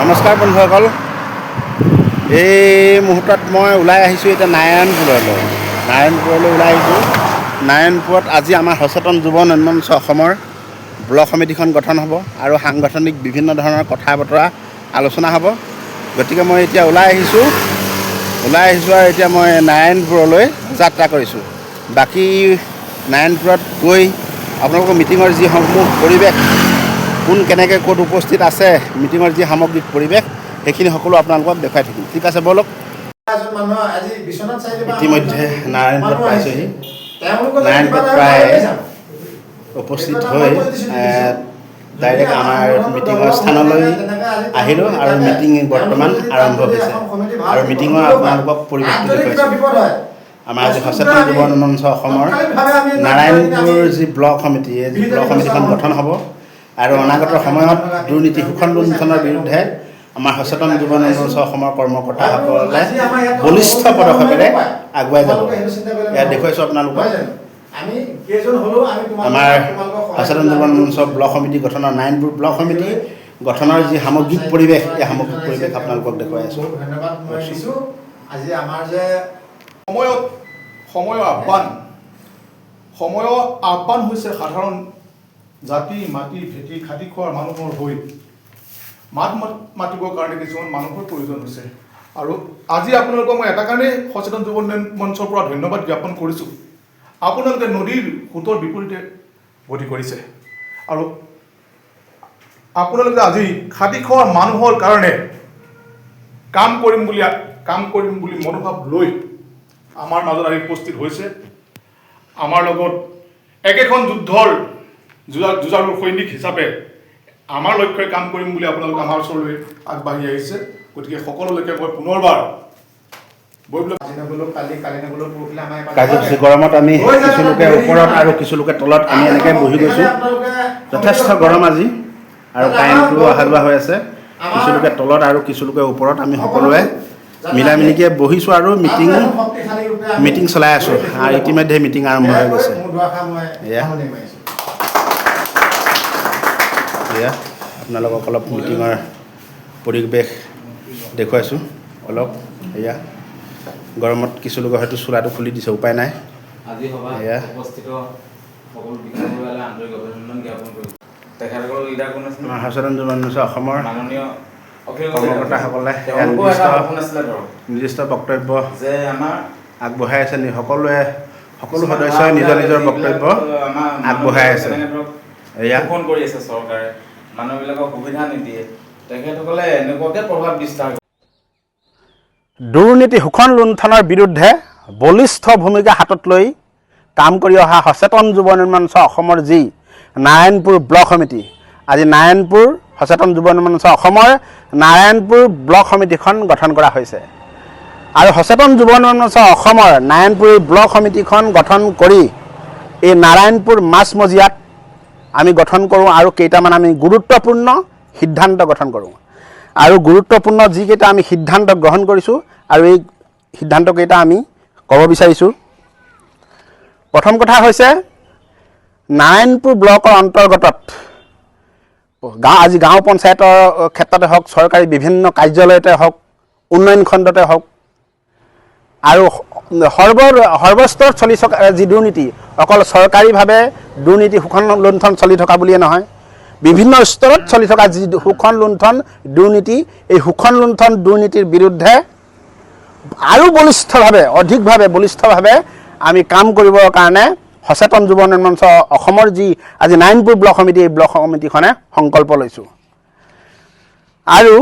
নমস্কাৰ বন্ধুসকল, এই মুহূৰ্তত মই ওলাই আহিছোঁ এতিয়া নাৰায়ণপুৰলৈ ওলাই আহিছোঁ। নাৰায়ণপুৰত আজি আমাৰ সচেতন যুৱ উন্নয়ন মঞ্চ অসমৰ ব্লক সমিতিখন গঠন হ'ব আৰু সাংগঠনিক বিভিন্ন ধৰণৰ কথা বতৰা আলোচনা হ'ব। গতিকে মই এতিয়া ওলাই আহিছোঁ আৰু এতিয়া মই নাৰায়ণপুৰলৈ যাত্ৰা কৰিছোঁ। বাকী নাৰায়ণপুৰত গৈ আপোনালোকৰ মিটিঙৰ যিসমূহ পৰিৱেশ, কোন কেনেকৈ ক'ত উপস্থিত আছে, মিটিঙৰ যি সামগ্ৰিক পৰিৱেশ সেইখিনি সকলো আপোনালোকক দেখুৱাই থাকিম। ঠিক আছে, ব'লক। ইতিমধ্যে নাৰায়ণপুৰত পাইছোঁহি। নাৰায়ণপুৰত প্ৰায় উপস্থিত হৈ ডাইৰেক্ট আমাৰ মিটিঙৰ স্থানলৈ আহিলোঁ আৰু মিটিং বৰ্তমান আৰম্ভ হৈছে আৰু মিটিঙৰ আপোনালোকক পৰিৱেশটো দেখুৱাইছোঁ। আমাৰ আজি সচেতন যুৱ উন্নয়ন মঞ্চ অসমৰ নাৰায়ণপুৰ যি ব্লক সমিতি, এই ব্লক সমিতিখন গঠন হ'ব আৰু অনাগত সময়ত দুৰ্নীতি শোষণ লুণ্ঠনৰ বিৰুদ্ধে আমাৰ সচেতন যুৱ উন্নয়ন মঞ্চ অসমৰ কৰ্মকৰ্তাসকলে বলিষ্ঠ পদক্ষেপেৰে আগুৱাই যাব। ইয়াত দেখুৱাইছোঁ আপোনালোকক আমাৰ সচেতন যুৱ উন্নয়ন মঞ্চ ব্লক সমিতি গঠনৰ, নাৰায়ণপুৰ ব্লক সমিতি গঠনৰ যি সামগ্ৰিক পৰিৱেশ, এই সামগ্ৰিক পৰিৱেশ আপোনালোকক দেখুৱাই আছোঁ। ধন্যবাদ মই দিছোঁ। আজি আমাৰ যে সময়ৰ আহ্বান হৈছে সাধাৰণ জাতি মাটি ভেটি খাটি খোৱাৰ মানুহৰ হৈ মাত মাতিবৰ কাৰণে কিছুমান মানুহৰ প্ৰয়োজন হৈছে। আৰু আজি আপোনালোকক মই এটা কাৰণেই সচেতন যুৱ উন্নয়ন মঞ্চৰ পৰা ধন্যবাদ জ্ঞাপন কৰিছোঁ। আপোনালোকে নদীৰ সোঁতৰ বিপৰীতে গতি কৰিছে আৰু আপোনালোকে আজি খাটি খোৱা মানুহৰ কাৰণে কাম কৰিম বুলি মনোভাৱ লৈ আমাৰ মাজত আহি উপস্থিত হৈছে। আমাৰ লগত একেখন যুদ্ধৰ যুঁজাৰু সৈনিক হিচাপে আমাৰ লক্ষ্যই কাম কৰিম বুলি আপোনালোক আমাৰ ওচৰলৈ আগবাঢ়ি আহিছে। গতিকে সকলোলৈকে মই পুনৰবাৰ কাৰ্যসূচী গৰমত আমি কিছু লোকে ওপৰত আৰু কিছু লোকে তলত আমি এনেকৈ বহি গৈছোঁ। যথেষ্ট গৰম আজি আৰু কাৰেণ্টটো অহা যোৱা হৈ আছে। কিছু লোকে তলত আৰু কিছু লোকে ওপৰত, আমি সকলোৱে মিলাই মিলিকৈ বহিছোঁ আৰু মিটিং চলাই আছোঁ। আৰু ইতিমধ্যে মিটিং আৰম্ভ হৈ গৈছে। এয়া আপোনালোকক অলপ মিটিঙৰ পৰিৱেশ দেখুৱাইছোঁ অলপ। এয়া গৰমত কিছু লোকে হয়তো চোলাটো খুলি দিছে, উপায় নাই। এয়া আমাৰ সচেতন যুৱ মঞ্চ অসমৰ কৰ্মকৰ্তাসকলে নিৰ্দিষ্ট বক্তব্য আগবঢ়াই আছে। সকলো সদস্যই নিজৰ নিজৰ বক্তব্য আগবঢ়াই আছে। এয়া কৰি আছে চৰকাৰে, মানুহবিলাকক সুবিধা নিদিয়ে, তেখেতসকলে এনেকুৱাকে প্ৰভাৱ বিস্তাৰ। দুৰ্নীতি শোষণ লুণ্ঠনৰ বিৰুদ্ধে বলিষ্ঠ ভূমিকা হাতত লৈ কাম কৰি অহা সচেতন যুৱ উন্নয়ন মঞ্চ অসমৰ যি নাৰায়ণপুৰ ব্লক সমিতি, আজি নাৰায়ণপুৰ সচেতন যুৱ উন্নয়ন মঞ্চ অসমৰ নাৰায়ণপুৰ ব্লক সমিতিখন গঠন কৰা হৈছে। আৰু সচেতন যুৱ উন্নয়ন মঞ্চ অসমৰ নাৰায়ণপুৰ ব্লক সমিতিখন গঠন কৰি এই নাৰায়ণপুৰ মাজমজিয়াত আমি গঠন কৰোঁ আৰু কেইটামান আমি গুৰুত্বপূৰ্ণ সিদ্ধান্ত গ্ৰহণ কৰোঁ। আৰু গুৰুত্বপূৰ্ণ যিকেইটা আমি সিদ্ধান্ত গ্ৰহণ কৰিছোঁ আৰু এই সিদ্ধান্তকেইটা আমি ক'ব বিচাৰিছোঁ। প্ৰথম কথা হৈছে, নাৰায়ণপুৰ ব্লকৰ অন্তৰ্গতত আজি গাঁও পঞ্চায়তৰ ক্ষেত্ৰতে হওক, চৰকাৰী বিভিন্ন কাৰ্যালয়তে হওক, উন্নয়ন খণ্ডতে হওক আৰু সৰ্বস্তৰত চলি থকা যি দুৰ্নীতি, অকল চৰকাৰীভাৱে দুৰ্নীতি শোষণ লুণ্ঠন চলি থকা বুলিয়ে নহয়, বিভিন্ন স্তৰত চলি থকা যি শোষণ লুণ্ঠন দুৰ্নীতি, এই শোষণ লুণ্ঠন দুৰ্নীতিৰ বিৰুদ্ধে আৰু অধিকভাৱে বলিষ্ঠভাৱে আমি কাম কৰিবৰ কাৰণে সচেতন যুৱ উন্নয়ন মঞ্চ অসমৰ যি আজি নাৰায়ণপুৰ ব্লক সমিতি, এই ব্লক সমিতিখনে সংকল্প লৈছোঁ। আৰু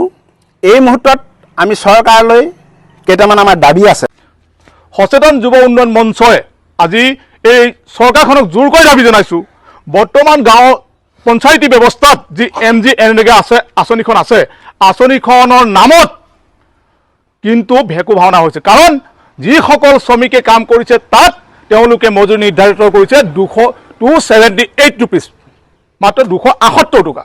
এই মুহূৰ্তত আমি চৰকাৰলৈ কেইটামান আমাৰ দাবী আছে। সচেতন যুৱ উন্নয়ন মঞ্চই আজি এই চৰকাৰখনক জোৰকৈ দাবী জনাইছোঁ। বৰ্তমান গাঁও পঞ্চায়তী ব্যৱস্থাত যি MGNREGA আঁচনিখন আছে, আঁচনিখনৰ নামত কিন্তু ভেকু ভাওনা হৈছে। কাৰণ যিসকল শ্ৰমিকে কাম কৰিছে তাত তেওঁলোকে মজুৰি নিৰ্ধাৰিত কৰিছে 278 ৰুপিজ, মাত্ৰ 278 টকা।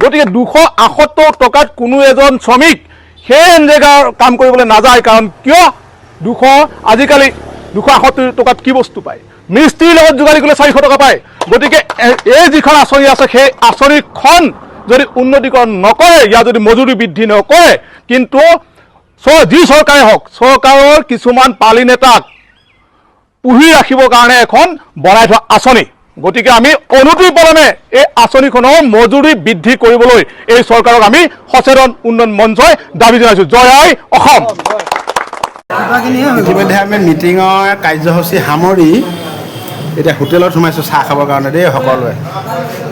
গতিকে 278 টকাত কোনো এজন শ্ৰমিক সেই এনৰেগাৰ কাম কৰিবলৈ নাযায়। কাৰণ কিয়? আজিকালি 278 টকাত কি বস্তু পায়? মিস্ত্ৰীৰ লগত যোগালী কৰিলে 400 টকা পায়। গতিকে এই যিখন আঁচনি আছে, সেই আঁচনিখন যদি উন্নতিকৰণ নকৰে, ইয়াৰ যদি মজুৰি বৃদ্ধি নকৰে, কিন্তু যি চৰকাৰে হওক, চৰকাৰৰ কিছুমান পালি নেতাক পুহি ৰাখিবৰ কাৰণে এখন বনাই থোৱা আঁচনি। গতিকে আমি অনুদ্বীপনে এই আঁচনিখনৰ মজুৰি বৃদ্ধি কৰিবলৈ এই চৰকাৰক আমি সচেতন উন্নয়ন মঞ্চই দাবী জনাইছোঁ। জয় আই অসম। ইতিমধ্যে আমি মিটিঙৰ কাৰ্যসূচী সামৰি এতিয়া হোটেলত সোমাইছোঁ চাহ খাবৰ কাৰণে দেই। সকলোৱে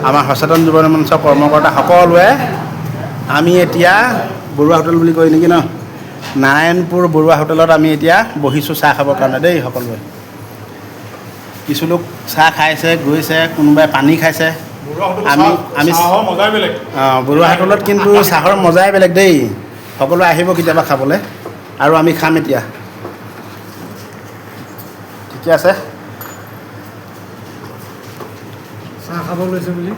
আমাৰ সচেতন যুৱ উন্নয়ন মঞ্চৰ কৰ্মকৰ্তা সকলোৱে আমি এতিয়া বৰুৱা হোটেল বুলি কয় নেকি ন, নাৰায়ণপুৰ বৰুৱা হোটেলত আমি এতিয়া বহিছোঁ চাহ খাবৰ কাৰণে দেই। সকলোৱে কিছু লোক চাহ খাইছে, গৈছে, কোনোবাই পানী খাইছে। আমি বৰুৱা হোটেলত কিন্তু চাহৰ মজাই বেলেগ দেই। সকলোৱে আহিব কেতিয়াবা খাবলৈ, আৰু আমি খাম এতিয়া। ঠিকে আছে, চাহ খাব লৈছে বুলি।